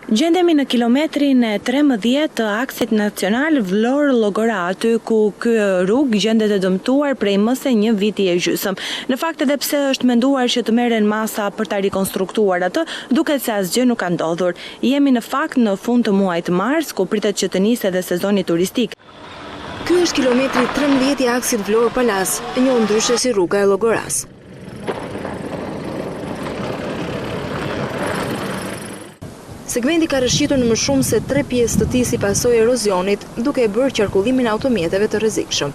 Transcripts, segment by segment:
Gjendemi në kilometrin e 13 të aksit nacional Vlorë-Llogora, aty ku ky rrugë gjendet e dëmtuar prej më se një viti e gjysmë. Në fakt edhe pse është menduar që të merren masa për ta rikonstruktuar atë, duket se asgjë nuk ka ndodhur. Jemi në fakt në fund të muajit mars, ku pritet që të nisë edhe sezoni turistik. Ky është kilometri 13 i aksit Vlorë-Palas, e njohur ndryshe si rruga e Llogoras. Segmenti ka rrëshqitur në më shumë se 3 pjesë të tij si pasojë erozionit, duke e bërë qarkullimin e automjeteve të rrezikshëm.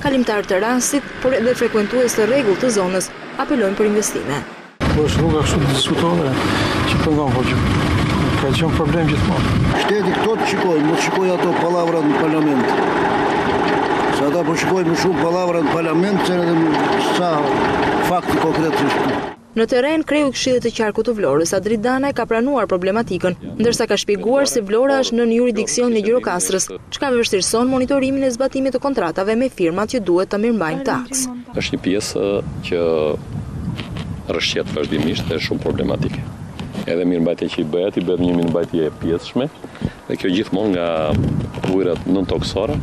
Kalimtarë të rastit, por edhe frekuentues të rregullt të zonës, apelojnë për investime. Po është rruga shumë diskutore, që pëngon, po që ka qenë problem gjithmonë. Shteti këto të shikojnë, mos shikoj ato palavra në parlament. Se ata po shikojnë më shumë palavra në parlament, se edhe sa fakti konkret është. Në terren, kreu i Këshillit të Qarkut të Vlorës, Adrit Danaj, ka pranuar problematikën, ndërsa ka shpjeguar se Vlora është nën jurisdiksion e Gjirokastrës, çka vështirëson monitorimin e zbatimit të kontratave me firmat që duhet të mirëmbajnë taksë. Është një pjesë që rrëshqet vazhdimisht dhe është shumë problematike. Edhe mirëmbajtja që i bëhet një mirëmbajtje e pjesshme, dhe kjo gjithmonë nga ujërat nëntoksore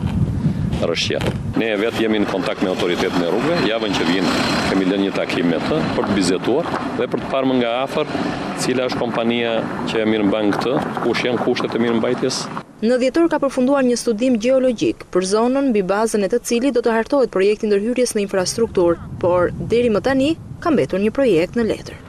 rrëshqet. Ne vetë jemi në kontakt me autoritetin e rrugëve, javën që vjen kemi lënë një takim me të për të bizetuar dhe për të parë më nga afër cila është kompania që e mirëmban këtë, kush janë kushtet e mirëmbajtjes. Në dhjetor ka përfunduar një studim gjeologjik për zonën mbi bazën e të cilit do të hartohet projekti ndërhyrjes në infrastrukturë, por deri më tani ka mbetur një projekt në letër.